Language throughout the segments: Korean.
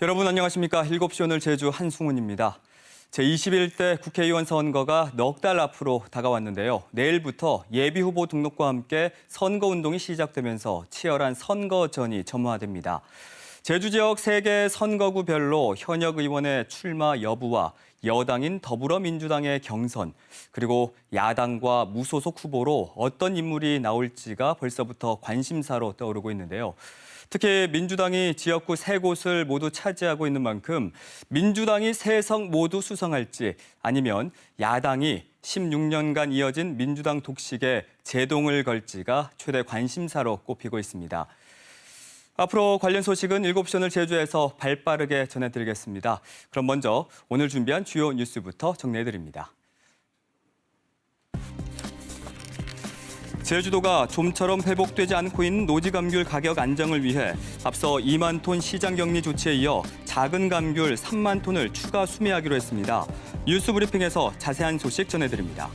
여러분 안녕하십니까. 7시 오늘 제주 한승훈입니다. 제21대 국회의원 선거가 넉 달 앞으로 다가왔는데요. 내일부터 예비후보 등록과 함께 선거운동이 시작되면서 치열한 선거전이 점화됩니다. 제주 지역 3개 선거구별로 현역 의원의 출마 여부와 여당인 더불어민주당의 경선, 그리고 야당과 무소속 후보로 어떤 인물이 나올지가 벌써부터 관심사로 떠오르고 있는데요. 특히 민주당이 지역구 3곳을 모두 차지하고 있는 만큼 민주당이 3석 모두 수성할지 아니면 야당이 16년간 이어진 민주당 독식에 제동을 걸지가 최대 관심사로 꼽히고 있습니다. 앞으로 관련 소식은 7시 오늘 제주에서 발빠르게 전해드리겠습니다. 그럼 먼저 오늘 준비한 주요 뉴스부터 정리해드립니다. 제주도가 좀처럼 회복되지 않고 있는 노지 감귤 가격 안정을 위해 앞서 2만 톤 시장 격리 조치에 이어 작은 감귤 3만 톤을 추가 수매하기로 했습니다. 뉴스 브리핑에서 자세한 소식 전해드립니다.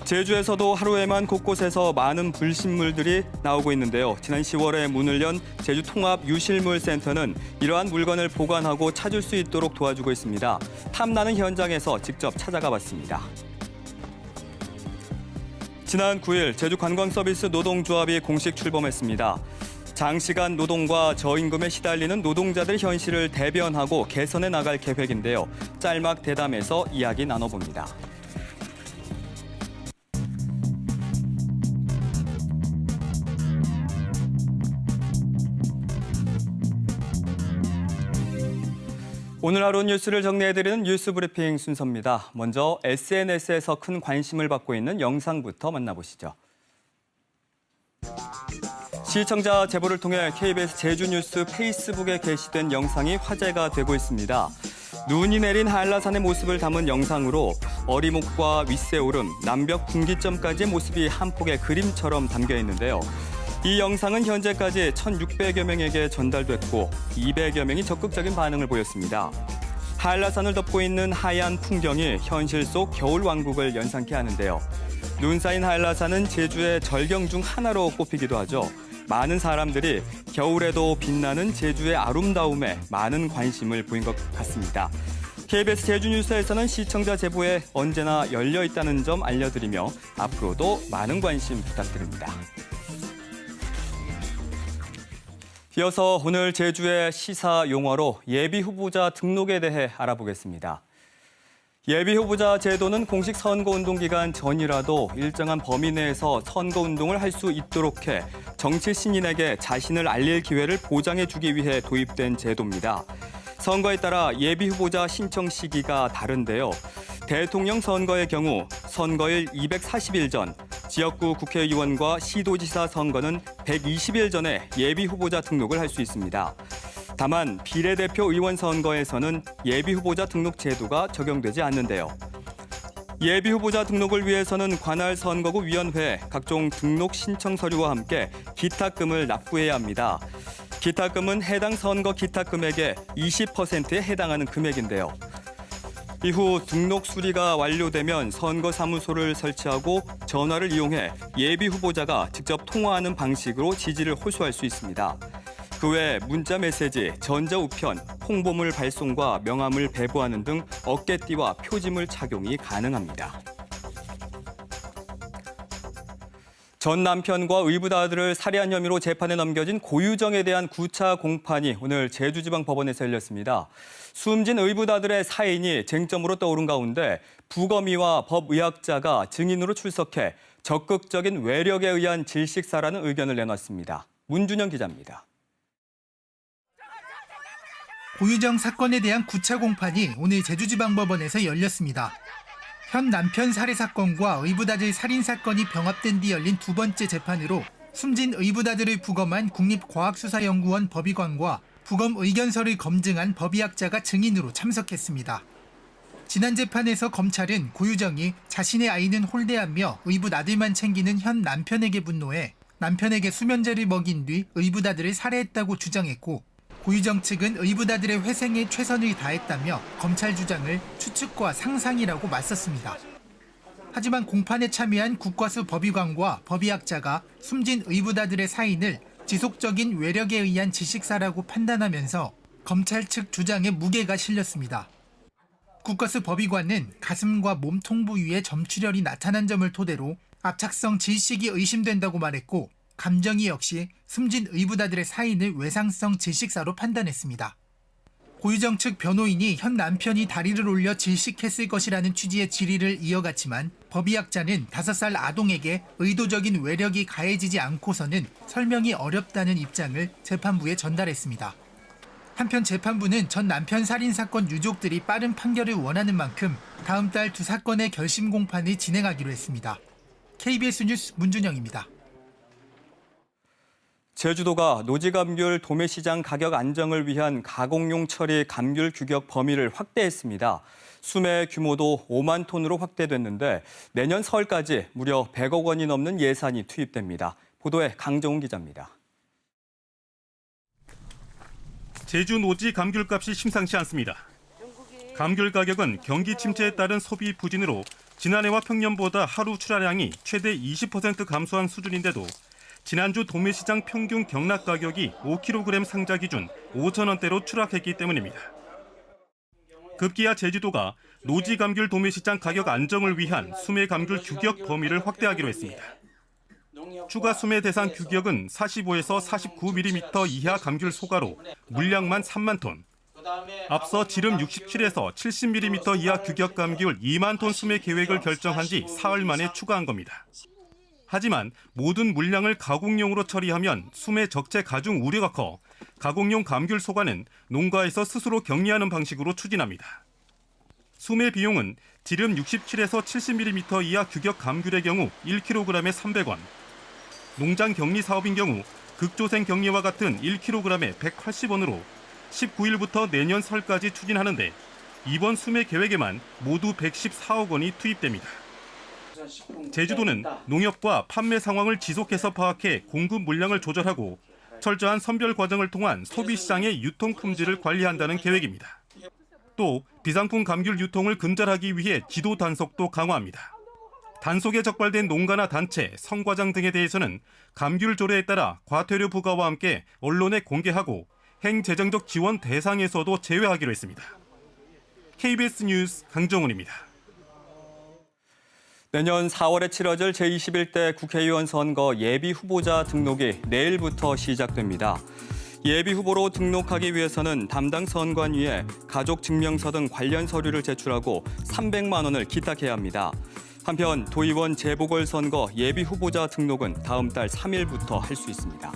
제주에서도 하루에만 곳곳에서 많은 불신물들이 나오고 있는데요. 지난 10월에 문을 연 제주통합유실물센터는 이러한 물건을 보관하고 찾을 수 있도록 도와주고 있습니다. 탐나는 현장에서 직접 찾아가 봤습니다. 지난 9일 제주관광서비스 노동조합이 공식 출범했습니다. 장시간 노동과 저임금에 시달리는 노동자들 현실을 대변하고 개선해 나갈 계획인데요. 짤막 대담에서 이야기 나눠봅니다. 오늘 하루 뉴스를 정리해드리는 뉴스 브리핑 순서입니다. 먼저 SNS에서 큰 관심을 받고 있는 영상부터 만나보시죠. 시청자 제보를 통해 KBS 제주뉴스 페이스북에 게시된 영상이 화제가 되고 있습니다. 눈이 내린 한라산의 모습을 담은 영상으로 어리목과 윗세오름, 남벽 분기점까지의 모습이 한 폭의 그림처럼 담겨 있는데요. 이 영상은 현재까지 1,600여 명에게 전달됐고 200여 명이 적극적인 반응을 보였습니다. 한라산을 덮고 있는 하얀 풍경이 현실 속 겨울왕국을 연상케 하는데요. 눈 쌓인 한라산은 제주의 절경 중 하나로 꼽히기도 하죠. 많은 사람들이 겨울에도 빛나는 제주의 아름다움에 많은 관심을 보인 것 같습니다. KBS 제주뉴스에서는 시청자 제보에 언제나 열려 있다는 점 알려드리며 앞으로도 많은 관심 부탁드립니다. 이어서 오늘 제주의 시사 용어로 예비후보자 등록에 대해 알아보겠습니다. 예비후보자 제도는 공식 선거운동 기간 전이라도 일정한 범위 내에서 선거운동을 할 수 있도록 해 정치 신인에게 자신을 알릴 기회를 보장해주기 위해 도입된 제도입니다. 선거에 따라 예비후보자 신청 시기가 다른데요. 대통령 선거의 경우 선거일 240일 전, 지역구 국회의원과 시도지사 선거는 120일 전에 예비후보자 등록을 할 수 있습니다. 다만 비례대표 의원 선거에서는 예비후보자 등록 제도가 적용되지 않는데요. 예비후보자 등록을 위해서는 관할 선거구 위원회에 각종 등록 신청 서류와 함께 기탁금을 납부해야 합니다. 기탁금은 해당 선거 기탁금액의 20%에 해당하는 금액인데요. 이후 등록 수리가 완료되면 선거사무소를 설치하고 전화를 이용해 예비후보자가 직접 통화하는 방식으로 지지를 호소할 수 있습니다. 그 외 문자 메시지, 전자우편, 홍보물 발송과 명함을 배부하는 등 어깨띠와 표지물 착용이 가능합니다. 전 남편과 의붓 아들을 살해한 혐의로 재판에 넘겨진 고유정에 대한 9차 공판이 오늘 제주지방법원에서 열렸습니다. 숨진 의붓 아들의 사인이 쟁점으로 떠오른 가운데 부검의와 법의학자가 증인으로 출석해 적극적인 외력에 의한 질식사라는 의견을 내놨습니다. 문준영 기자입니다. 고유정 사건에 대한 9차 공판이 오늘 제주지방법원에서 열렸습니다. 현 남편 살해 사건과 의붓 아들 살인 사건이 병합된 뒤 열린 두 번째 재판으로 숨진 의붓 아들을 부검한 국립과학수사연구원 법의관과 부검 의견서를 검증한 법의학자가 증인으로 참석했습니다. 지난 재판에서 검찰은 고유정이 자신의 아이는 홀대하며 의붓 아들만 챙기는 현 남편에게 분노해 남편에게 수면제를 먹인 뒤 의붓 아들을 살해했다고 주장했고, 고유정 측은 의붓 아들의 회생에 최선을 다했다며 검찰 주장을 추측과 상상이라고 맞섰습니다. 하지만 공판에 참여한 국과수 법의관과 법의학자가 숨진 의붓 아들의 사인을 지속적인 외력에 의한 질식사라고 판단하면서 검찰 측 주장에 무게가 실렸습니다. 국거스 법의관은 가슴과 몸통 부위에 점출혈이 나타난 점을 토대로 압착성 질식이 의심된다고 말했고, 감정이 역시 숨진 의붓아들의 사인을 외상성 질식사로 판단했습니다. 고유정 측 변호인이 현 남편이 다리를 올려 질식했을 것이라는 취지의 질의를 이어갔지만, 법의학자는 5살 아동에게 의도적인 외력이 가해지지 않고서는 설명이 어렵다는 입장을 재판부에 전달했습니다. 한편 재판부는 전 남편 살인사건 유족들이 빠른 판결을 원하는 만큼 다음 달 두 사건의 결심 공판을 진행하기로 했습니다. KBS 뉴스 문준영입니다. 제주도가 노지감귤 도매시장 가격 안정을 위한 가공용 처리 감귤 규격 범위를 확대했습니다. 수매 규모도 5만 톤으로 확대됐는데 내년 설까지 무려 100억 원이 넘는 예산이 투입됩니다. 보도에 강정훈 기자입니다. 제주 노지 감귤값이 심상치 않습니다. 감귤 가격은 경기 침체에 따른 소비 부진으로 지난해와 평년보다 하루 출하량이 최대 20% 감소한 수준인데도 지난주 도매시장 평균 경락 가격이 5kg 상자 기준 5,000원대로 추락했기 때문입니다. 급기야 제주도가 노지 감귤 도매시장 가격 안정을 위한 수매 감귤 규격 범위를 확대하기로 했습니다. 추가 수매 대상 규격은 45에서 49mm 이하 감귤 소가로 물량만 3만 톤, 앞서 지름 67에서 70mm 이하 규격 감귤 2만 톤 수매 계획을 결정한 지 사흘 만에 추가한 겁니다. 하지만 모든 물량을 가공용으로 처리하면 수매 적체 가중 우려가 커 가공용 감귤 소가는 농가에서 스스로 격리하는 방식으로 추진합니다. 수매 비용은 지름 67에서 70mm 이하 규격 감귤의 경우 1kg에 300원, 농장 격리 사업인 경우 극조생 격리와 같은 1kg에 180원으로 19일부터 내년 설까지 추진하는데 이번 수매 계획에만 모두 114억 원이 투입됩니다. 제주도는 농협과 판매 상황을 지속해서 파악해 공급 물량을 조절하고 철저한 선별 과정을 통한 소비시장의 유통 품질을 관리한다는 계획입니다. 또 비상품 감귤 유통을 근절하기 위해 지도 단속도 강화합니다. 단속에 적발된 농가나 단체, 성과장 등에 대해서는 감귤 조례에 따라 과태료 부과와 함께 언론에 공개하고 행재정적 지원 대상에서도 제외하기로 했습니다. KBS 뉴스 강정훈입니다. 내년 4월에 치러질 제21대 국회의원 선거 예비 후보자 등록이 내일부터 시작됩니다. 예비 후보로 등록하기 위해서는 담당 선관위에 가족 증명서 등 관련 서류를 제출하고 300만 원을 기탁해야 합니다. 한편 도의원 재보궐선거 예비 후보자 등록은 다음 달 3일부터 할 수 있습니다.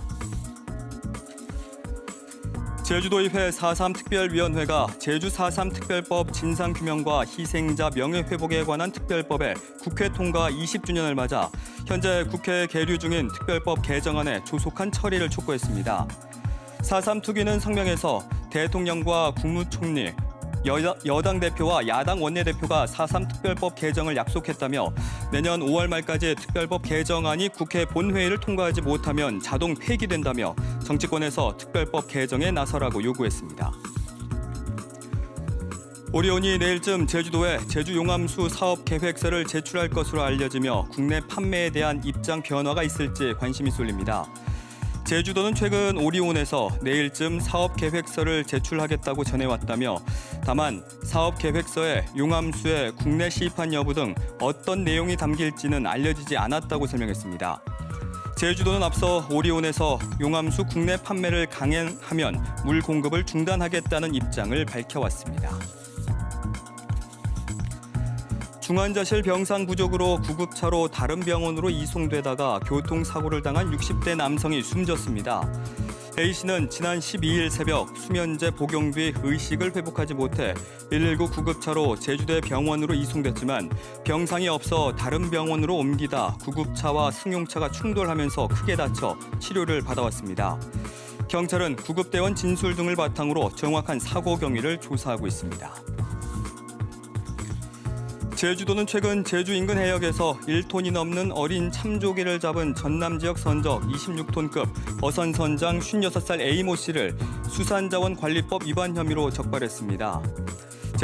제주도의회 4.3 특별위원회가 제주 4.3 특별법 진상규명과 희생자 명예회복에 관한 특별법의 국회 통과 20주년을 맞아 현재 국회에 계류 중인 특별법 개정안에 조속한 처리를 촉구했습니다. 4.3 특위는 성명에서 대통령과 국무총리, 여당 대표와 야당 원내대표가 4.3 특별법 개정을 약속했다며 내년 5월 말까지 특별법 개정안이 국회 본회의를 통과하지 못하면 자동 폐기된다며 정치권에서 특별법 개정에 나서라고 요구했습니다. 오리온이 내일쯤 제주도에 제주용암수 사업 계획서를 제출할 것으로 알려지며 국내 판매에 대한 입장 변화가 있을지 관심이 쏠립니다. 제주도는 최근 오리온에서 내일쯤 사업 계획서를 제출하겠다고 전해왔다며 다만 사업 계획서에 용암수의 국내 시판 여부 등 어떤 내용이 담길지는 알려지지 않았다고 설명했습니다. 제주도는 앞서 오리온에서 용암수 국내 판매를 강행하면 물 공급을 중단하겠다는 입장을 밝혀왔습니다. 중환자실 병상 부족으로 구급차로 다른 병원으로 이송되다가 교통사고를 당한 60대 남성이 숨졌습니다. A씨는 지난 12일 새벽 수면제 복용 뒤 의식을 회복하지 못해 119 구급차로 제주대 병원으로 이송됐지만 병상이 없어 다른 병원으로 옮기다 구급차와 승용차가 충돌하면서 크게 다쳐 치료를 받아왔습니다. 경찰은 구급대원 진술 등을 바탕으로 정확한 사고 경위를 조사하고 있습니다. 제주도는 최근 제주 인근 해역에서 1톤이 넘는 어린 참조개를 잡은 전남 지역 선적 26톤급 어선 선장 56살 A모 씨를 수산자원관리법 위반 혐의로 적발했습니다.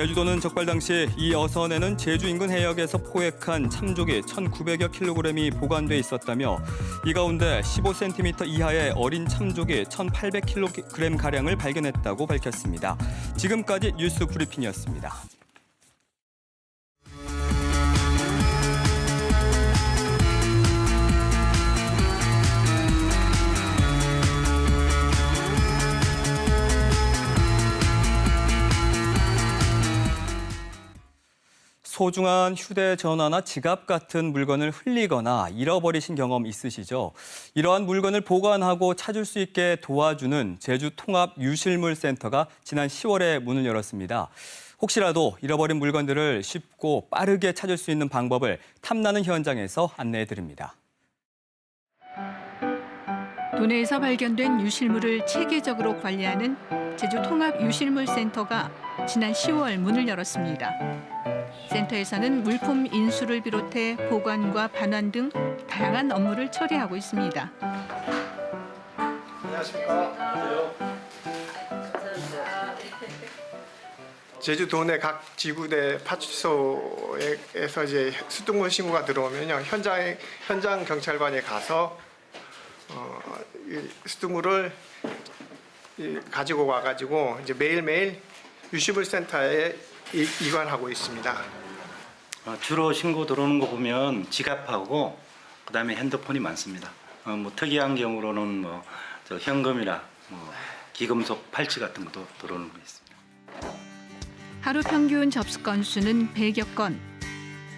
제주도는 적발 당시 이 어선에는 제주 인근 해역에서 포획한 참조기 1,900여 킬로그램이 보관돼 있었다며 이 가운데 15cm 이하의 어린 참조기 1,800킬로그램 가량을 발견했다고 밝혔습니다. 지금까지 뉴스 브리핑이었습니다. 소중한 휴대전화나 지갑 같은 물건을 흘리거나 잃어버리신 경험 있으시죠? 이러한 물건을 보관하고 찾을 수 있게 도와주는 제주 통합 유실물 센터가 지난 10월에 문을 열었습니다. 혹시라도 잃어버린 물건들을 쉽고 빠르게 찾을 수 있는 방법을 탐나는 현장에서 안내해드립니다. 도내에서 발견된 유실물을 체계적으로 관리하는 제주 통합 유실물 센터가 지난 10월 문을 열었습니다. 센터에서는 물품 인수를 비롯해 보관과 반환 등 다양한 업무를 처리하고 있습니다. 안녕하십니까. 제주도 내 각 지구대 파출소에서 이제 수동물 신고가 들어오면요, 현장 경찰관에 가서 이 수동물을 가지고 와가지고 이제 매일매일 유실물 센터에 이관하고 있습니다. 주로 신고 들어오는 거 보면 지갑하고 그다음에 핸드폰이 많습니다. 뭐 특이한 경우로는 저 현금이나 기금속 팔찌 같은 것도 들어오는 거 있습니다. 하루 평균 접수 건수는 100여 건.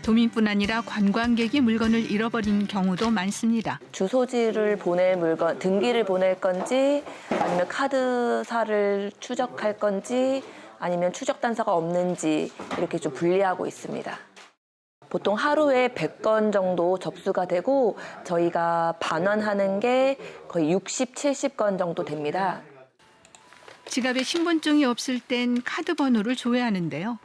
도민뿐 아니라 관광객이 물건을 잃어버린 경우도 많습니다. 주소지를 보낼 물건, 등기를 보낼 건지 아니면 카드사를 추적할 건지 아니면 추적 단서가 없는지 이렇게 좀 분리하고 있습니다. 보통 하루에 100건 정도 접수가 되고 저희가 반환하는 게 거의 60, 70건 정도 됩니다. 지갑에 신분증이 없을 땐 카드 번호를 줘야 하는데요.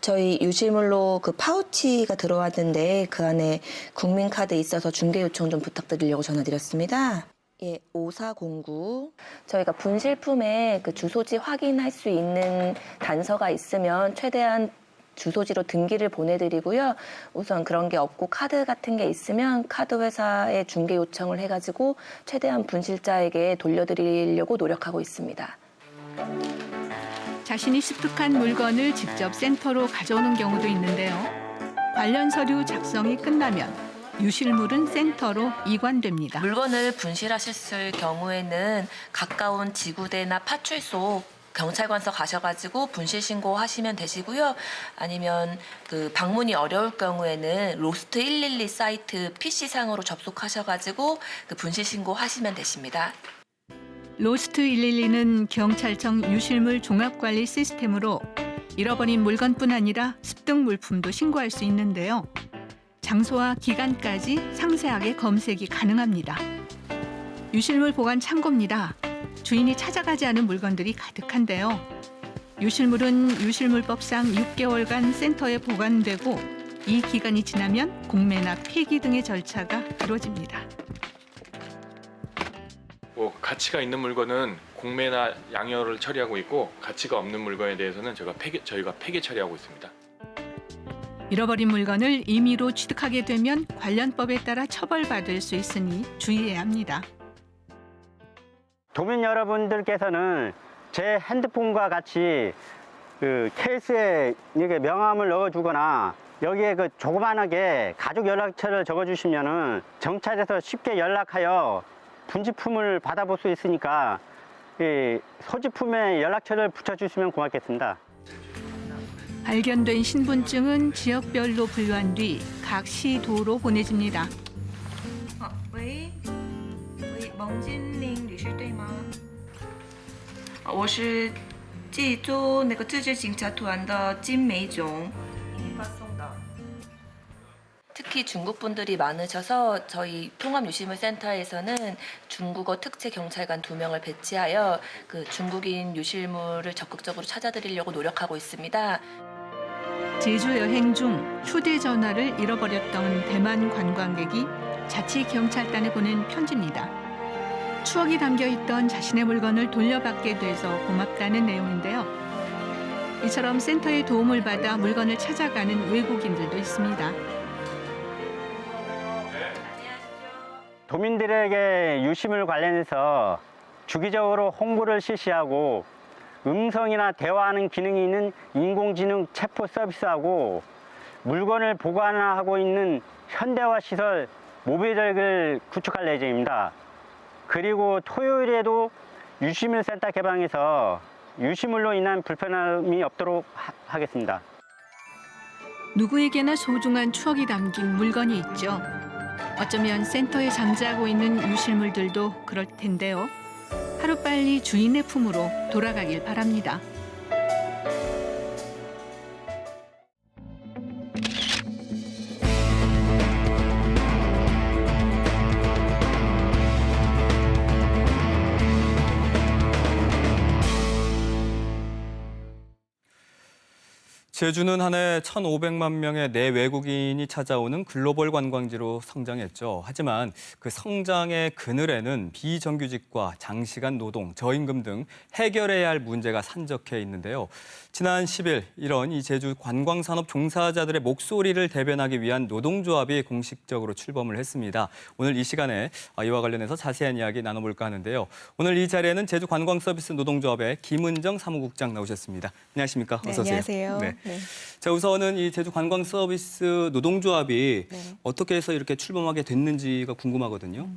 저희 유실물로 그 파우치가 들어왔는데 그 안에 국민카드 있어서 중개 요청 좀 부탁드리려고 전화드렸습니다. 예, 5409. 저희가 분실품에 그 주소지 확인할 수 있는 단서가 있으면 최대한 주소지로 등기를 보내드리고요. 우선 그런 게 없고 카드 같은 게 있으면 카드 회사에 중개 요청을 해가지고 최대한 분실자에게 돌려드리려고 노력하고 있습니다. 자신이 습득한 물건을 직접 센터로 가져오는 경우도 있는데요. 관련 서류 작성이 끝나면 유실물은 센터로 이관됩니다. 물건을 분실하셨을 경우에는 가까운 지구대나 파출소 경찰관서 가셔가지고 분실 신고하시면 되시고요. 아니면 그 방문이 어려울 경우에는 로스트 112 사이트 PC상으로 접속하셔가지고 그 분실 신고하시면 되십니다. 로스트 112는 경찰청 유실물 종합관리 시스템으로 잃어버린 물건뿐 아니라 습득 물품도 신고할 수 있는데요. 장소와 기간까지 상세하게 검색이 가능합니다. 유실물 보관 창고입니다. 주인이 찾아가지 않은 물건들이 가득한데요. 유실물은 유실물법상 6개월간 센터에 보관되고 이 기간이 지나면 공매나 폐기 등의 절차가 이루어집니다. 가치가 있는 물건은 공매나 양혈을 처리하고 있고 가치가 없는 물건에 대해서는 저희가 폐기 처리하고 있습니다. 잃어버린 물건을 임의로 취득하게 되면 관련법에 따라 처벌받을 수 있으니 주의해야 합니다. 도민 여러분들께서는 제 핸드폰과 같이 그 케이스에 이렇게 명함을 넣어주거나 여기에 그 조그만하게 가족 연락처를 적어주시면은 경찰에서 쉽게 연락하여 분지품을 받아볼 수 있으니까 이 소지품에 연락처를 붙여주시면 고맙겠습니다. 발견된 신분증은 지역별로 분류한 뒤 각 시도로 보내집니다. 喂，蒙金陵律师对吗？我是济州那个自治警察团的金美炯。 특히 중국 분들이 많으셔서 저희 통합유실물센터에서는 중국어 특채 경찰관 2명을 배치하여 그 중국인 유실물을 적극적으로 찾아드리려고 노력하고 있습니다. 제주 여행 중 휴대전화를 잃어버렸던 대만 관광객이 자치경찰단에 보낸 편지입니다. 추억이 담겨있던 자신의 물건을 돌려받게 돼서 고맙다는 내용인데요. 이처럼 센터의 도움을 받아 물건을 찾아가는 외국인들도 있습니다. 도민들에게 유심을 관련해서 주기적으로 홍보를 실시하고 음성이나 대화하는 기능이 있는 인공지능 체포 서비스하고 물건을 보관하고 있는 현대화 시설 모빌을 구축할 예정입니다. 그리고 토요일에도 유실물 센터 개방해서 유실물로 인한 불편함이 없도록 하겠습니다. 누구에게나 소중한 추억이 담긴 물건이 있죠. 어쩌면 센터에 잠자고 있는 유실물들도 그럴 텐데요. 하루빨리 주인의 품으로 돌아가길 바랍니다. 제주는 한 해 1,500만 명의 내외국인이 찾아오는 글로벌 관광지로 성장했죠. 하지만 그 성장의 그늘에는 비정규직과 장시간 노동, 저임금 등 해결해야 할 문제가 산적해 있는데요. 지난 10일 이런 이 제주 관광산업 종사자들의 목소리를 대변하기 위한 노동조합이 공식적으로 출범을 했습니다. 오늘 이 시간에 이와 관련해서 자세한 이야기 나눠볼까 하는데요. 오늘 이 자리에는 제주관광서비스 노동조합의 김은정 사무국장 나오셨습니다. 안녕하십니까? 네, 어서 오세요. 안녕하세요. 네. 네. 자, 우선은 이 제주관광서비스 노동조합이 네. 어떻게 해서 이렇게 출범하게 됐는지가 궁금하거든요.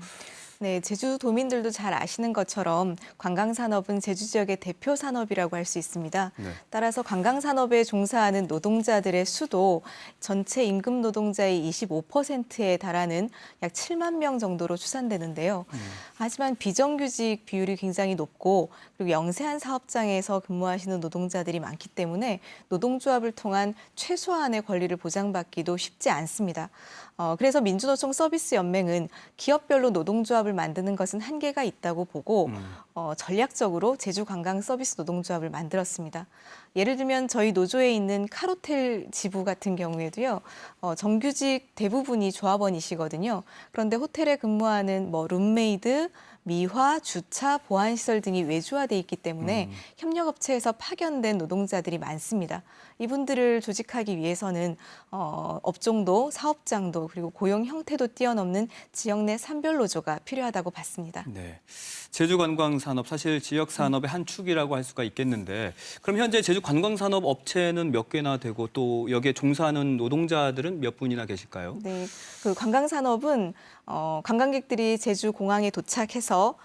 네, 제주도민들도 잘 아시는 것처럼 관광산업은 제주 지역의 대표 산업이라고 할 수 있습니다. 네. 따라서 관광산업에 종사하는 노동자들의 수도 전체 임금 노동자의 25%에 달하는 약 7만 명 정도로 추산되는데요. 하지만 비정규직 비율이 굉장히 높고 그리고 영세한 사업장에서 근무하시는 노동자들이 많기 때문에 노동조합을 통한 최소한의 권리를 보장받기도 쉽지 않습니다. 그래서 민주노총 서비스연맹은 기업별로 노동조합을 만드는 것은 한계가 있다고 보고 전략적으로 제주관광서비스 노동조합을 만들었습니다. 예를 들면 저희 노조에 있는 카로텔 지부 같은 경우에도요. 정규직 대부분이 조합원이시거든요. 그런데 호텔에 근무하는 룸메이드, 미화, 주차, 보안시설 등이 외주화돼 있기 때문에 협력업체에서 파견된 노동자들이 많습니다. 이분들을 조직하기 위해서는 업종도 사업장도 그리고 고용 형태도 뛰어넘는 지역 내 산별노조가 필요하다고 봤습니다. 네, 제주관광산업 사실 지역산업의 한 축이라고 할 수가 있겠는데 그럼 현재 제주관광산업 업체는 몇 개나 되고 또 여기에 종사하는 노동자들은 몇 분이나 계실까요? 네, 그 관광산업은 관광객들이 제주 공항에 도착해서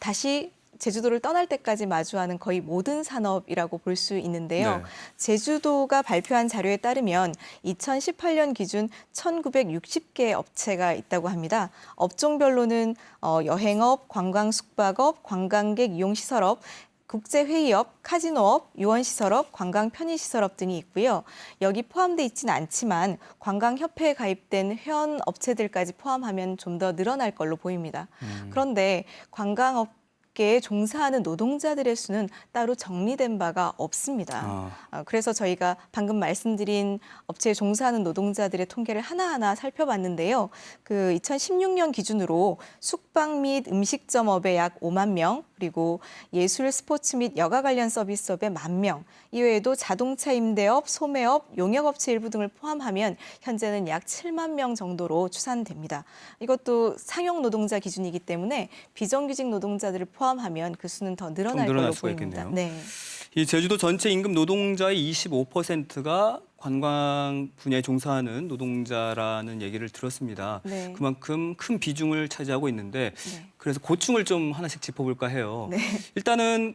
다시 제주도를 떠날 때까지 마주하는 거의 모든 산업이라고 볼 수 있는데요. 네. 제주도가 발표한 자료에 따르면 2018년 기준 1,960개 업체가 있다고 합니다. 업종별로는 여행업, 관광-숙박업, 관광객 이용시설업, 국제회의업, 카지노업, 유원시설업, 관광편의시설업 등이 있고요. 여기 포함돼 있지는 않지만 관광협회에 가입된 회원 업체들까지 포함하면 좀 더 늘어날 걸로 보입니다. 그런데 관광업계에 종사하는 노동자들의 수는 따로 정리된 바가 없습니다. 그래서 저희가 방금 말씀드린 업체에 종사하는 노동자들의 통계를 하나하나 살펴봤는데요. 그 2016년 기준으로 숙박 및 음식점업에 약 5만 명, 그리고 예술, 스포츠 및 여가 관련 서비스업에 10,000명, 이외에도 자동차 임대업, 소매업, 용역업체 일부 등을 포함하면 현재는 약 7만 명 정도로 추산됩니다. 이것도 상용 노동자 기준이기 때문에 비정규직 노동자들을 포함하면 그 수는 더 늘어날 걸로 수가 보입니다. 있겠네요. 네. 이 제주도 전체 임금 노동자의 25%가 관광 분야에 종사하는 노동자라는 얘기를 들었습니다. 네. 그만큼 큰 비중을 차지하고 있는데 네. 그래서 고충을 좀 하나씩 짚어볼까 해요. 네. 일단은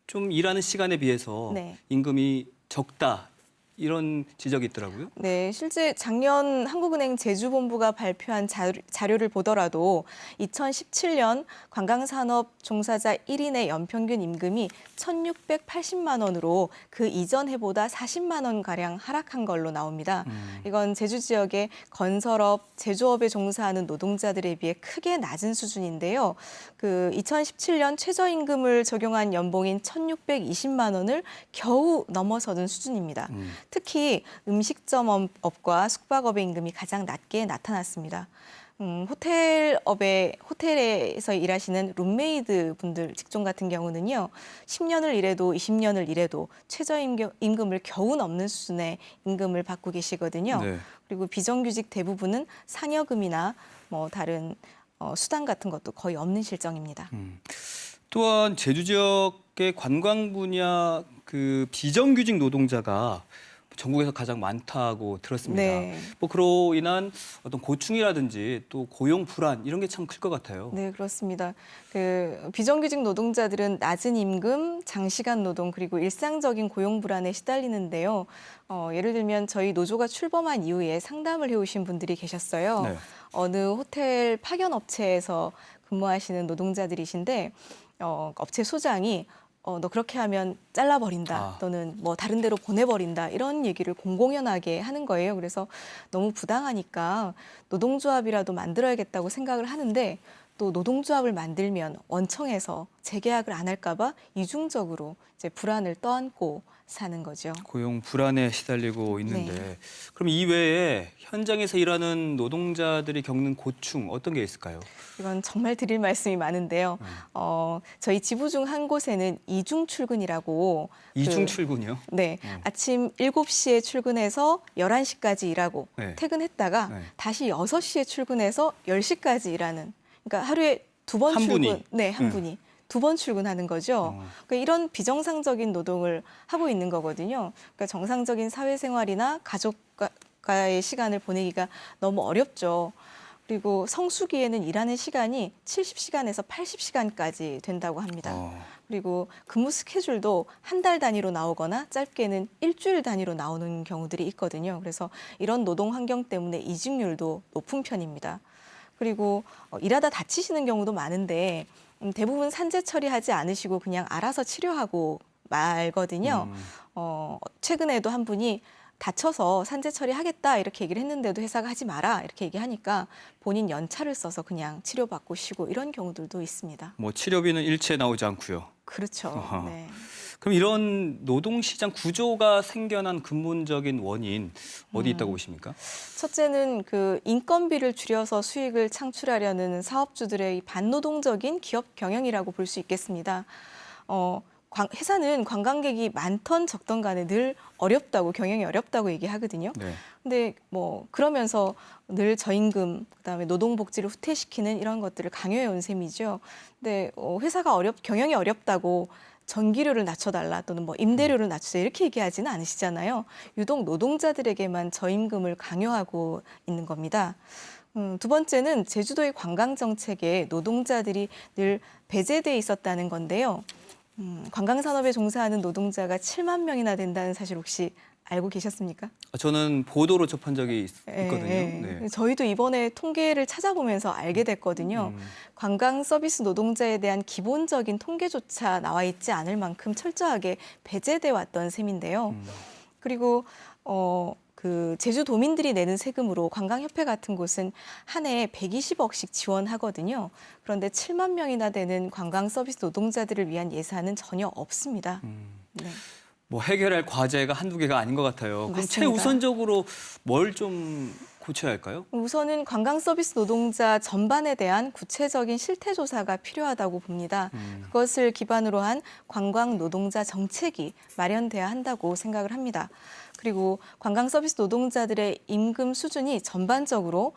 좀 일하는 시간에 비해서 네. 임금이 적다. 이런 지적이 있더라고요. 네, 실제 작년 한국은행 제주본부가 발표한 자료를 보더라도 2017년 관광산업 종사자 1인의 연평균 임금이 1,680만 원으로 그 이전 해보다 40만 원가량 하락한 걸로 나옵니다. 이건 제주 지역의 건설업, 제조업에 종사하는 노동자들에 비해 크게 낮은 수준인데요. 그 2017년 최저임금을 적용한 연봉인 1,620만 원을 겨우 넘어서는 수준입니다. 특히 음식점업과 숙박업의 임금이 가장 낮게 나타났습니다. 호텔에서 일하시는 룸메이드 분들 직종 같은 경우는요, 10년을 일해도 20년을 일해도 최저임금을 겨우 넘는 수준의 임금을 받고 계시거든요. 네. 그리고 비정규직 대부분은 상여금이나 뭐 다른 수당 같은 것도 거의 없는 실정입니다. 또한 제주 지역의 관광 분야 그 비정규직 노동자가 전국에서 가장 많다고 들었습니다. 네. 뭐 그로 인한 어떤 고충이라든지 또 고용 불안 이런 게 참 클 것 같아요. 네, 그렇습니다. 그 비정규직 노동자들은 낮은 임금, 장시간 노동 그리고 일상적인 고용 불안에 시달리는데요. 예를 들면 저희 노조가 출범한 이후에 상담을 해오신 분들이 계셨어요. 네. 어느 호텔 파견 업체에서 근무하시는 노동자들이신데 업체 소장이 너 그렇게 하면 잘라버린다 또는 뭐 다른 데로 보내버린다 이런 얘기를 공공연하게 하는 거예요. 그래서 너무 부당하니까 노동조합이라도 만들어야겠다고 생각을 하는데 또 노동조합을 만들면 원청에서 재계약을 안 할까 봐 이중적으로 이제 불안을 떠안고 사는 거죠. 고용 불안에 시달리고 있는데 네. 그럼 이 외에 현장에서 일하는 노동자들이 겪는 고충 어떤 게 있을까요? 이건 정말 드릴 말씀이 많은데요. 저희 지부 중 한 곳에는 이중 출근이라고 이중 출근이요? 네, 아침 7시에 출근해서 11시까지 일하고 네. 퇴근했다가 네. 다시 6시에 출근해서 10시까지 일하는 그러니까 하루에 2번 한 출근. 분이? 네, 한 분이. 2번 출근하는 거죠. 그러니까 이런 비정상적인 노동을 하고 있는 거거든요. 그러니까 정상적인 사회생활이나 가족과의 시간을 보내기가 너무 어렵죠. 그리고 성수기에는 일하는 시간이 70시간에서 80시간까지 된다고 합니다. 그리고 근무 스케줄도 한 달 단위로 나오거나 짧게는 일주일 단위로 나오는 경우들이 있거든요. 그래서 이런 노동 환경 때문에 이직률도 높은 편입니다. 그리고 일하다 다치시는 경우도 많은데 대부분 산재 처리하지 않으시고 그냥 알아서 치료하고 말거든요. 최근에도 한 분이 다쳐서 산재 처리하겠다 이렇게 얘기를 했는데도 회사가 하지 마라 이렇게 얘기하니까 본인 연차를 써서 그냥 치료받고 쉬고 이런 경우들도 있습니다. 뭐 치료비는 일체 나오지 않고요. 그렇죠. 네. 그럼 이런 노동시장 구조가 생겨난 근본적인 원인 어디 있다고 보십니까? 첫째는 그 인건비를 줄여서 수익을 창출하려는 사업주들의 반노동적인 기업 경영이라고 볼 수 있겠습니다. 회사는 관광객이 많던 적던 간에 늘 어렵다고 경영이 어렵다고 얘기하거든요. 네. 근데 뭐 그러면서 늘 저임금 그다음에 노동복지를 후퇴시키는 이런 것들을 강요해 온 셈이죠. 근데 회사가 경영이 어렵다고 전기료를 낮춰달라 또는 뭐 임대료를 낮추자 이렇게 얘기하지는 않으시잖아요. 유독 노동자들에게만 저임금을 강요하고 있는 겁니다. 두 번째는 제주도의 관광 정책에 노동자들이 늘 배제돼 있었다는 건데요. 관광산업에 종사하는 노동자가 7만 명이나 된다는 사실 혹시 알고 계셨습니까? 저는 보도로 접한 적이 있거든요. 네. 저희도 이번에 통계를 찾아보면서 알게 됐거든요. 관광 서비스 노동자에 대한 기본적인 통계조차 나와 있지 않을 만큼 철저하게 배제돼 왔던 셈인데요. 그리고 그 제주도민들이 내는 세금으로 관광협회 같은 곳은 한 해에 120억씩 지원하거든요. 그런데 7만 명이나 되는 관광 서비스 노동자들을 위한 예산은 전혀 없습니다. 네. 뭐 해결할 과제가 한두 개가 아닌 것 같아요. 그럼 맞습니다. 최우선적으로 뭘 좀 고쳐야 할까요? 우선은 관광 서비스 노동자 전반에 대한 구체적인 실태 조사가 필요하다고 봅니다. 그것을 기반으로 한 관광 노동자 정책이 마련돼야 한다고 생각을 합니다. 그리고 관광 서비스 노동자들의 임금 수준이 전반적으로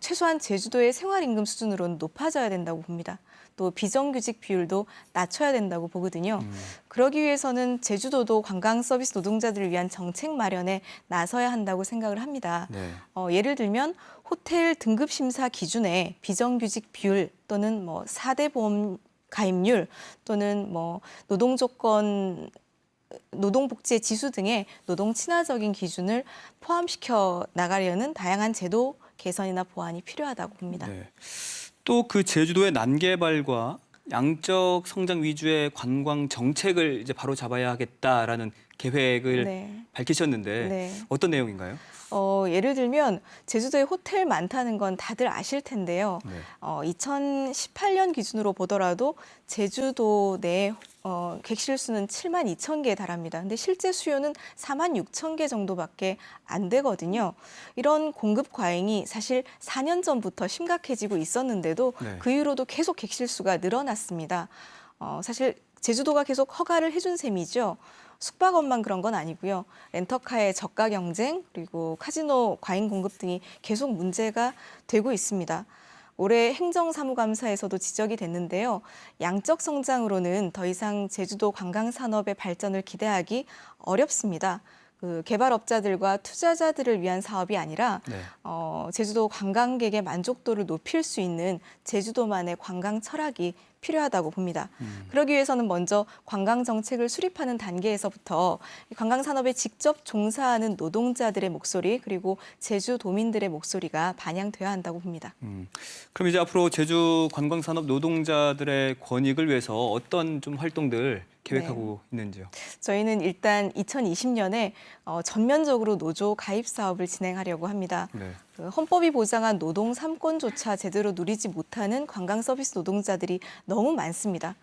최소한 제주도의 생활임금 수준으로는 높아져야 된다고 봅니다. 또 비정규직 비율도 낮춰야 된다고 보거든요. 그러기 위해서는 제주도도 관광 서비스 노동자들을 위한 정책 마련에 나서야 한다고 생각을 합니다. 네. 예를 들면 호텔 등급 심사 기준에 비정규직 비율 또는 뭐 4대 보험 가입률 또는 뭐 노동 조건 노동복지의 지수 등의 노동 친화적인 기준을 포함시켜 나가려는 다양한 제도 개선이나 보완이 필요하다고 봅니다. 네. 또 그 제주도의 난개발과 양적 성장 위주의 관광 정책을 이제 바로 잡아야 하겠다라는 계획을 네. 밝히셨는데 네. 어떤 내용인가요? 예를 들면 제주도에 호텔 많다는 건 다들 아실 텐데요. 네. 2018년 기준으로 보더라도 제주도 내 객실 수는 7만 2천 개에 달합니다. 근데 실제 수요는 4만 6천 개 정도밖에 안 되거든요. 이런 공급 과잉이 사실 4년 전부터 심각해지고 있었는데도 네. 그 이후로도 계속 객실 수가 늘어났습니다. 사실 제주도가 계속 허가를 해준 셈이죠. 숙박업만 그런 건 아니고요. 렌터카의 저가 경쟁 그리고 카지노 과잉 공급 등이 계속 문제가 되고 있습니다. 올해 행정사무감사에서도 지적이 됐는데요. 양적 성장으로는 더 이상 제주도 관광산업의 발전을 기대하기 어렵습니다. 그 개발업자들과 투자자들을 위한 사업이 아니라 네. 제주도 관광객의 만족도를 높일 수 있는 제주도만의 관광 철학이 필요하다고 봅니다. 그러기 위해서는 먼저 관광 정책을 수립하는 단계에서부터 관광 산업에 직접 종사하는 노동자들의 목소리 그리고 제주도민들의 목소리가 반영돼야 한다고 봅니다. 그럼 이제 앞으로 제주 관광산업 노동자들의 권익을 위해서 어떤 좀 활동들 계획하고 있는지요? 저희는 일단 2020년에 전면적으로 노조 가입 사업을 진행하려고 합니다. 네. 그 헌법이 보장한 노동 3권조차 제대로 누리지 못하는 관광 서비스 노동자들이 너무 많습니다.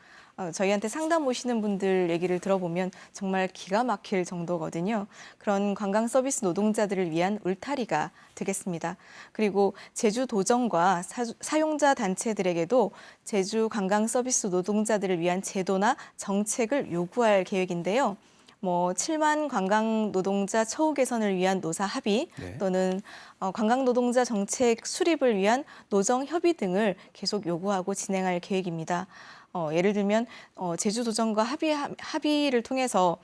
저희한테 상담 오시는 분들 얘기를 들어보면 정말 기가 막힐 정도거든요. 그런 관광 서비스 노동자들을 위한 울타리가 되겠습니다. 그리고 제주도정과 사용자 단체들에게도 제주 관광 서비스 노동자들을 위한 제도나 정책을 요구할 계획인데요. 7만 관광 노동자 처우 개선을 위한 노사 합의 네. 또는 관광 노동자 정책 수립을 위한 노정 협의 등을 계속 요구하고 진행할 계획입니다. 예를 들면 제주도정과 합의를 통해서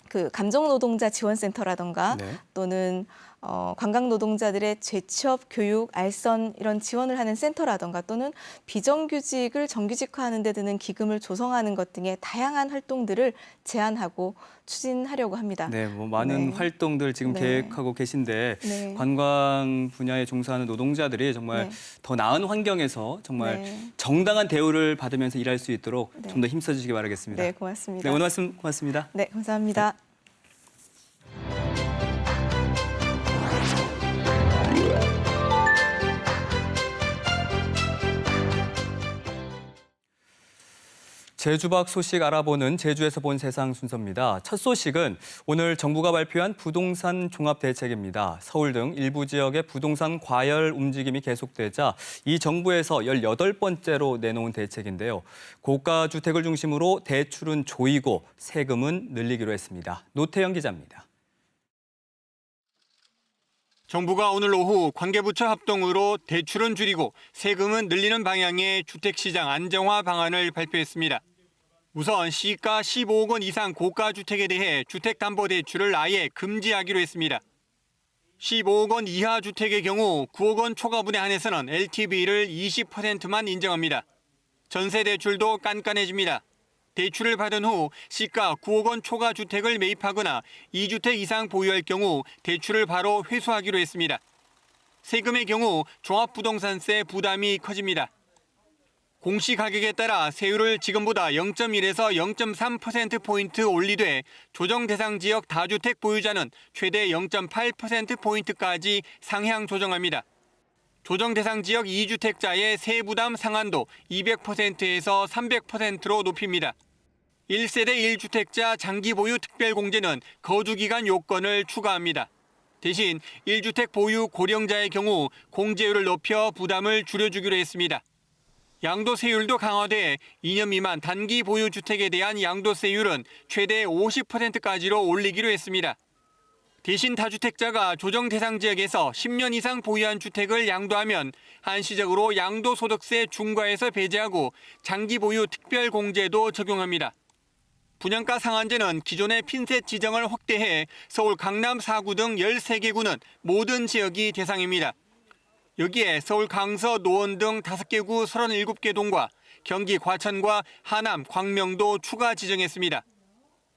그 감정 노동자 지원센터라던가 네. 또는 관광 노동자들의 재취업, 교육, 알선 이런 지원을 하는 센터라던가 또는 비정규직을 정규직화하는 데 드는 기금을 조성하는 것 등의 다양한 활동들을 제안하고 추진하려고 합니다. 네, 많은 네. 활동들 지금 네. 계획하고 계신데 네. 관광 분야에 종사하는 노동자들이 정말 네. 더 나은 환경에서 정말 네. 정당한 대우를 받으면서 일할 수 있도록 네. 좀 더 힘써주시기 바라겠습니다. 네, 고맙습니다. 네, 오늘 말씀 고맙습니다. 네, 감사합니다. 제주 밖 소식 알아보는 제주에서 본 세상 순서입니다. 첫 소식은 오늘 정부가 발표한 부동산 종합대책입니다. 서울 등 일부 지역의 부동산 과열 움직임이 계속되자 이 정부에서 18번째로 내놓은 대책인데요. 고가 주택을 중심으로 대출은 조이고 세금은 늘리기로 했습니다. 노태영 기자입니다. 정부가 오늘 오후 관계부처 합동으로 대출은 줄이고 세금은 늘리는 방향의 주택시장 안정화 방안을 발표했습니다. 우선 시가 15억 원 이상 고가 주택에 대해 주택담보대출을 아예 금지하기로 했습니다. 15억 원 이하 주택의 경우 9억 원 초과분에 한해서는 LTV를 20%만 인정합니다. 전세대출도 깐깐해집니다. 대출을 받은 후 시가 9억 원 초과 주택을 매입하거나 2주택 이상 보유할 경우 대출을 바로 회수하기로 했습니다. 세금의 경우 종합부동산세 부담이 커집니다. 공시가격에 따라 세율을 지금보다 0.1에서 0.3%포인트 올리되 조정 대상 지역 다주택 보유자는 최대 0.8%포인트까지 상향 조정합니다. 조정 대상 지역 2주택자의 세부담 상한도 200%에서 300%로 높입니다. 1세대 1주택자 장기 보유 특별공제는 거주기간 요건을 추가합니다. 대신 1주택 보유 고령자의 경우 공제율을 높여 부담을 줄여주기로 했습니다. 양도세율도 강화돼 2년 미만 단기 보유 주택에 대한 양도세율은 최대 50%까지로 올리기로 했습니다. 대신 다주택자가 조정 대상 지역에서 10년 이상 보유한 주택을 양도하면 한시적으로 양도소득세 중과에서 배제하고 장기 보유 특별공제도 적용합니다. 분양가 상한제는 기존의 핀셋 지정을 확대해 서울 강남 4구 등 13개 구는 모든 지역이 대상입니다. 여기에 서울 강서, 노원 등 5개 구 37개 동과 경기 과천과 하남, 광명도 추가 지정했습니다.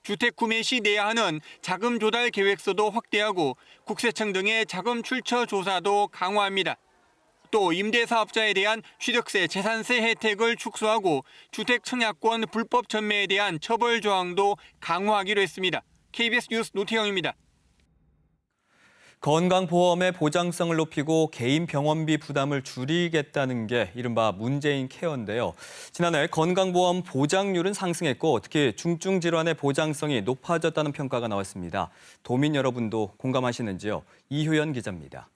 주택 구매 시 내야 하는 자금 조달 계획서도 확대하고 국세청 등의 자금 출처 조사도 강화합니다. 또 임대사업자에 대한 취득세, 재산세 혜택을 축소하고 주택 청약권 불법 전매에 대한 처벌 조항도 강화하기로 했습니다. KBS 뉴스 노태영입니다. 건강보험의 보장성을 높이고 개인 병원비 부담을 줄이겠다는 게 이른바 문재인 케어인데요. 지난해 건강보험 보장률은 상승했고 특히 중증 질환의 보장성이 높아졌다는 평가가 나왔습니다. 도민 여러분도 공감하시는지요? 이효연 기자입니다.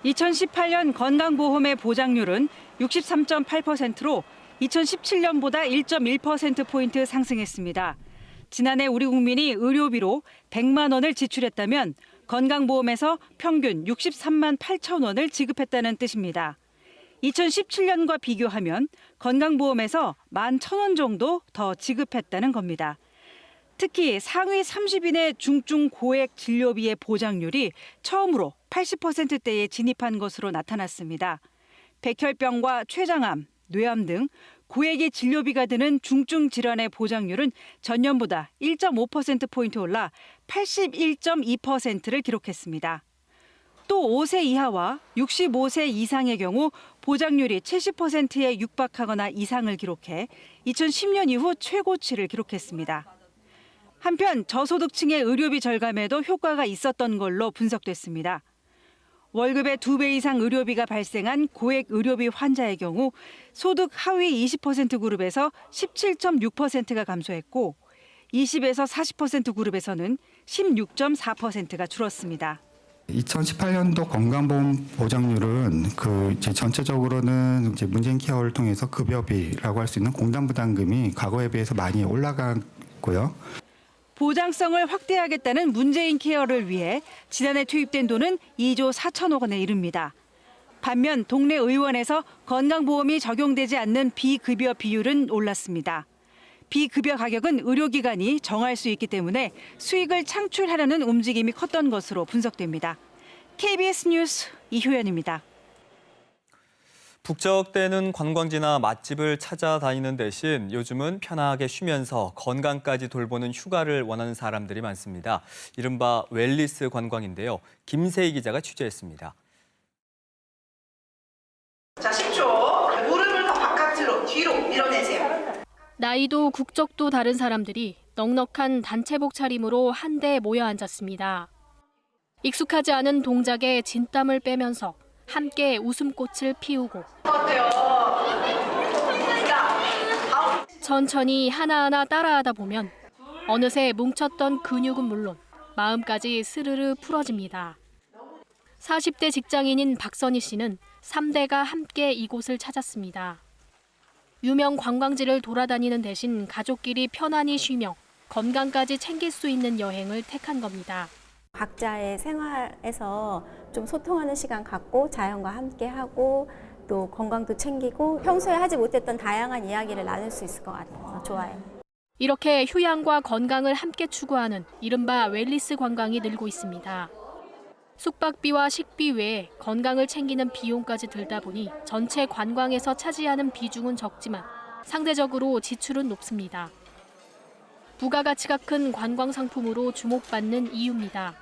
2018년 건강보험의 보장률은 63.8%로 2017년보다 1.1%포인트 상승했습니다. 지난해 우리 국민이 의료비로 100만 원을 지출했다면 건강보험에서 평균 63만 8천 원을 지급했다는 뜻입니다. 2017년과 비교하면 건강보험에서 11,000원 정도 더 지급했다는 겁니다. 특히 상위 30인의 중증 고액 진료비의 보장률이 처음으로 80%대에 진입한 것으로 나타났습니다. 백혈병과 췌장암, 뇌암 등 고액의 진료비가 드는 중증 질환의 보장률은 전년보다 1.5%포인트 올라 81.2%를 기록했습니다. 또 5세 이하와 65세 이상의 경우 보장률이 70%에 육박하거나 이상을 기록해 2010년 이후 최고치를 기록했습니다. 한편 저소득층의 의료비 절감에도 효과가 있었던 걸로 분석됐습니다. 월급의 2배 이상 의료비가 발생한 고액 의료비 환자의 경우 소득 하위 20% 그룹에서 17.6%가 감소했고 20에서 40% 그룹에서는 16.4%가 줄었습니다. 2018년도 건강보험 보장률은 전체적으로는 문재인 케어를 통해서 급여비라고 할 수 있는 공단 부담금이 과거에 비해서 많이 올라갔고요. 보장성을 확대하겠다는 문재인 케어를 위해 지난해 투입된 돈은 2조 4천억 원에 이릅니다. 반면 동네 의원에서 건강보험이 적용되지 않는 비급여 비율은 올랐습니다. 비급여 가격은 의료기관이 정할 수 있기 때문에 수익을 창출하려는 움직임이 컸던 것으로 분석됩니다. KBS 뉴스 이효연입니다. 북적대는 관광지나 맛집을 찾아다니는 대신 요즘은 편하게 쉬면서 건강까지 돌보는 휴가를 원하는 사람들이 많습니다. 이른바 웰니스 관광인데요. 김세희 기자가 취재했습니다. 자, 10초. 무릎을 더 바깥으로, 뒤로 밀어내세요. 나이도 국적도 다른 사람들이 넉넉한 단체복 차림으로 한데 모여 앉았습니다. 익숙하지 않은 동작에 진땀을 빼면서 함께 웃음꽃을 피우고 천천히 하나하나 따라하다 보면 어느새 뭉쳤던 근육은 물론 마음까지 스르르 풀어집니다. 40대 직장인인 박선희 씨는 3대가 함께 이곳을 찾았습니다. 유명 관광지를 돌아다니는 대신 가족끼리 편안히 쉬며 건강까지 챙길 수 있는 여행을 택한 겁니다. 각자의 생활에서 좀 소통하는 시간 갖고 자연과 함께 하고 또 건강도 챙기고 평소에 하지 못했던 다양한 이야기를 나눌 수 있을 것 같아서 좋아요. 이렇게 휴양과 건강을 함께 추구하는 이른바 웰니스 관광이 늘고 있습니다. 숙박비와 식비 외에 건강을 챙기는 비용까지 들다 보니 전체 관광에서 차지하는 비중은 적지만 상대적으로 지출은 높습니다. 부가가치가 큰 관광 상품으로 주목받는 이유입니다.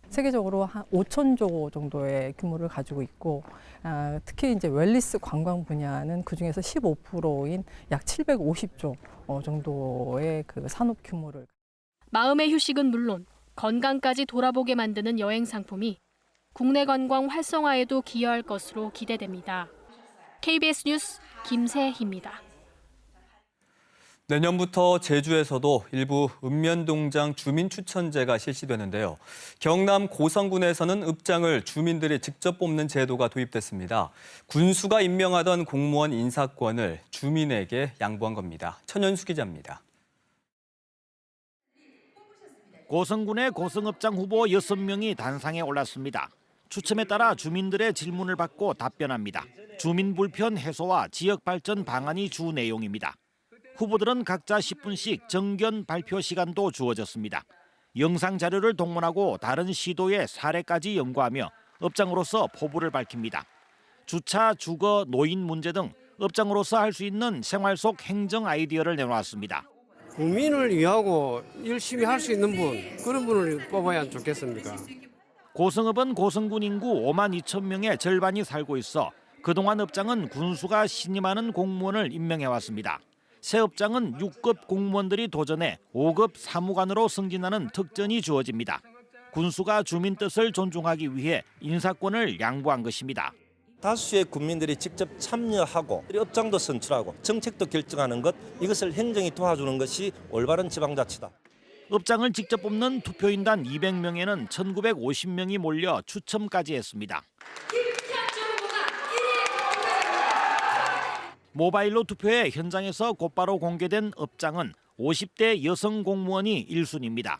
세계적으로 한 5천조 정도의 규모를 가지고 있고 특히 이제 웰니스 관광 분야는 그중에서 15%인 약 750조 정도의 그 산업 규모를. 마음의 휴식은 물론 건강까지 돌아보게 만드는 여행 상품이 국내 관광 활성화에도 기여할 것으로 기대됩니다. KBS 뉴스 김세희입니다. 내년부터 제주에서도 일부 읍면동장 주민추천제가 실시되는데요. 경남 고성군에서는 읍장을 주민들이 직접 뽑는 제도가 도입됐습니다. 군수가 임명하던 공무원 인사권을 주민에게 양보한 겁니다. 천연수 기자입니다. 고성군의 고성읍장 후보 6명이 단상에 올랐습니다. 추첨에 따라 주민들의 질문을 받고 답변합니다. 주민 불편 해소와 지역 발전 방안이 주 내용입니다. 후보들은 각자 10분씩 정견 발표 시간도 주어졌습니다. 영상 자료를 동원하고 다른 시도의 사례까지 연구하며 읍장으로서 포부를 밝힙니다. 주차, 주거, 노인 문제 등 읍장으로서 할 수 있는 생활 속 행정 아이디어를 내놓았습니다. 국민을 위하고 열심히 할 수 있는 분, 그런 분을 뽑아야 좋겠습니까? 고성읍은 고성군 인구 5만 2천 명의 절반이 살고 있어 그동안 읍장은 군수가 신임하는 공무원을 임명해왔습니다. 새 업장은 6급 공무원들이 도전해 5급 사무관으로 승진하는 특전이 주어집니다. 군수가 주민 뜻을 존중하기 위해 인사권을 양보한 것입니다. 다수의 국민들이 직접 참여하고 업장도 선출하고 정책도 결정하는 것, 이것을 행정이 도와주는 것이 올바른 지방자치다. 업장을 직접 뽑는 투표인단 200명에는 1950명이 몰려 추첨까지 했습니다. 모바일로 투표해 현장에서 곧바로 공개된 업장은 50대 여성 공무원이 1순위입니다.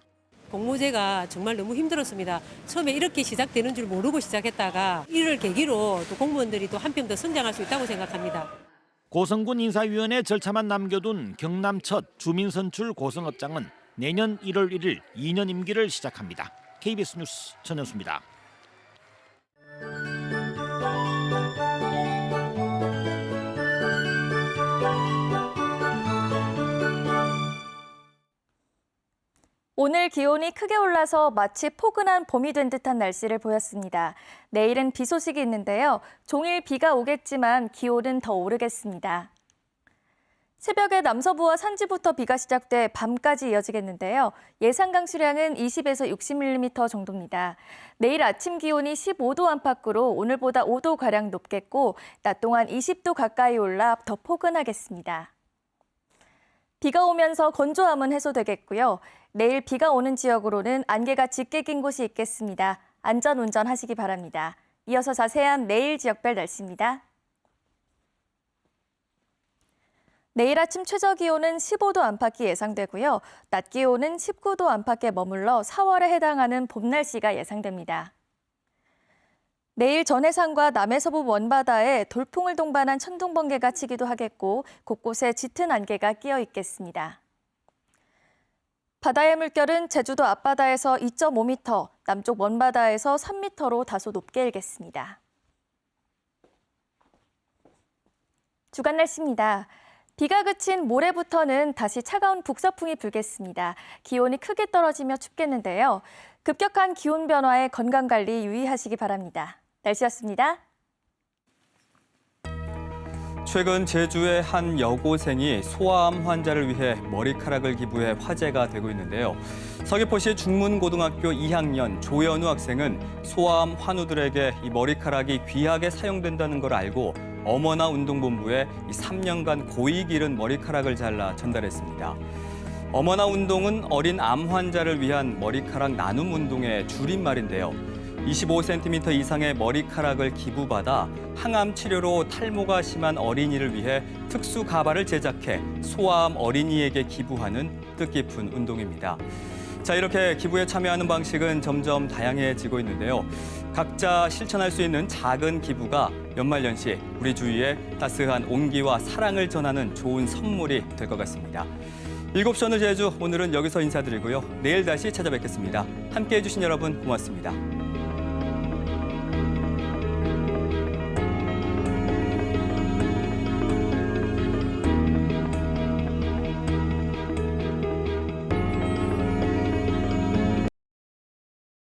공모제가 정말 너무 힘들었습니다. 처음에 이렇게 시작되는 줄 모르고 시작했다가 이를 계기로 또 공무원들이 또 한뼘 더 성장할 수 있다고 생각합니다. 고성군 인사위원회 절차만 남겨둔 경남 첫 주민선출 고성업장은 내년 1월 1일 2년 임기를 시작합니다. KBS 뉴스 전현수입니다. 오늘 기온이 크게 올라서 마치 포근한 봄이 된 듯한 날씨를 보였습니다. 내일은 비 소식이 있는데요. 종일 비가 오겠지만 기온은 더 오르겠습니다. 새벽에 남서부와 산지부터 비가 시작돼 밤까지 이어지겠는데요. 예상 강수량은 20에서 60mm 정도입니다. 내일 아침 기온이 15도 안팎으로 오늘보다 5도가량 높겠고 낮 동안 20도 가까이 올라 더 포근하겠습니다. 비가 오면서 건조함은 해소되겠고요. 내일 비가 오는 지역으로는 안개가 짙게 낀 곳이 있겠습니다. 안전 운전하시기 바랍니다. 이어서 자세한 내일 지역별 날씨입니다. 내일 아침 최저 기온은 15도 안팎이 예상되고요. 낮 기온은 19도 안팎에 머물러 4월에 해당하는 봄 날씨가 예상됩니다. 내일 전해상과 남해서부 먼바다에 돌풍을 동반한 천둥번개가 치기도 하겠고 곳곳에 짙은 안개가 끼어 있겠습니다. 바다의 물결은 제주도 앞바다에서 2.5m, 남쪽 먼바다에서 3m로 다소 높게 일겠습니다. 주간 날씨입니다. 비가 그친 모레부터는 다시 차가운 북서풍이 불겠습니다. 기온이 크게 떨어지며 춥겠는데요. 급격한 기온 변화에 건강관리 유의하시기 바랍니다. 날씨였습니다. 최근 제주의 한 여고생이 소아암 환자를 위해 머리카락을 기부해 화제가 되고 있는데요. 서귀포시 중문고등학교 2학년 조연우 학생은 소아암 환우들에게 이 머리카락이 귀하게 사용된다는 걸 알고 어머나 운동본부에 3년간 고이 기른 머리카락을 잘라 전달했습니다. 어머나 운동은 어린 암 환자를 위한 머리카락 나눔 운동의 줄임말인데요. 25cm 이상의 머리카락을 기부받아 항암 치료로 탈모가 심한 어린이를 위해 특수 가발을 제작해 소아암 어린이에게 기부하는 뜻깊은 운동입니다. 자, 이렇게 기부에 참여하는 방식은 점점 다양해지고 있는데요. 각자 실천할 수 있는 작은 기부가 연말연시 우리 주위에 따스한 온기와 사랑을 전하는 좋은 선물이 될 것 같습니다. 7시 오늘 제주, 오늘은 여기서 인사드리고요. 내일 다시 찾아뵙겠습니다. 함께해 주신 여러분 고맙습니다.